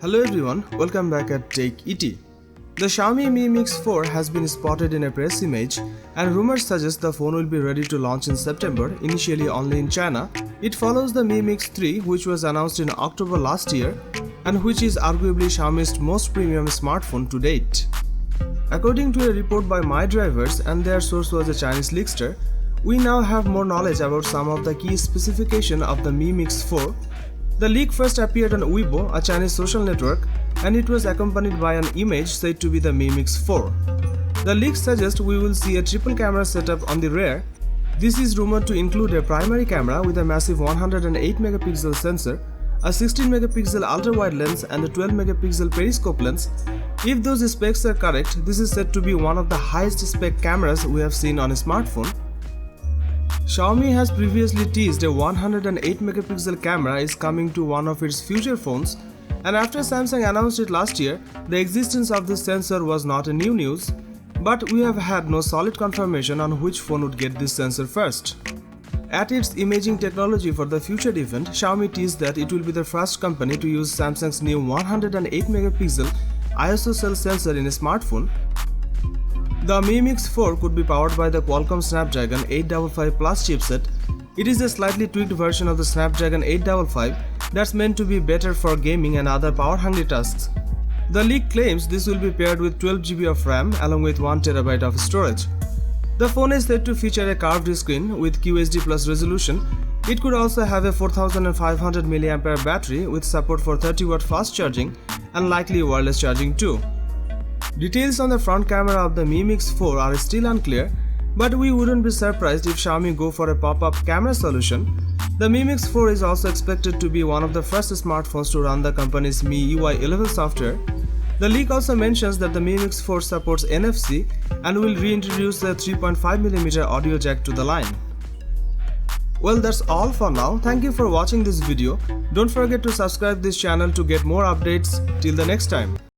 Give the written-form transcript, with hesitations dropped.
Hello everyone, welcome back at Take ET. The Xiaomi Mi Mix 4 has been spotted in a press image, and rumors suggest the phone will be ready to launch in September, initially only in China. It follows the Mi Mix 3, which was announced in October last year and which is arguably Xiaomi's most premium smartphone to date. According to a report by My Drivers, and their source was a Chinese leakster, we now have more knowledge about some of the key specifications of the Mi Mix 4. The leak first appeared on Weibo, a Chinese social network, and it was accompanied by an image said to be the Mi Mix 4. The leak suggests we will see a triple camera setup on the rear. This is rumored to include a primary camera with a massive 108 megapixel sensor, a 16 megapixel ultra-wide lens and a 12 megapixel periscope lens. If those specs are correct, this is said to be one of the highest spec cameras we have seen on a smartphone. Xiaomi has previously teased a 108 megapixel camera is coming to one of its future phones, and after Samsung announced it last year, the existence of this sensor was not a new news, but we have had no solid confirmation on which phone would get this sensor first. At its imaging technology for the future event, Xiaomi teased that it will be the first company to use Samsung's new 108 megapixel ISO cell sensor in a smartphone. The Mi Mix 4 could be powered by the Qualcomm Snapdragon 855 Plus chipset. It is a slightly tweaked version of the Snapdragon 855 that's meant to be better for gaming and other power-hungry tasks. The leak claims this will be paired with 12GB of RAM along with 1TB of storage. The phone is said to feature a curved screen with QHD Plus resolution. It could also have a 4500 mAh battery with support for 30W fast charging and likely wireless charging too. Details on the front camera of the Mi Mix 4 are still unclear, but we wouldn't be surprised if Xiaomi go for a pop-up camera solution. The Mi Mix 4 is also expected to be one of the first smartphones to run the company's MIUI 11 software. The leak also mentions that the Mi Mix 4 supports NFC and will reintroduce the 3.5mm audio jack to the line. Well, that's all for now. Thank you for watching this video. Don't forget to subscribe this channel to get more updates. Till the next time.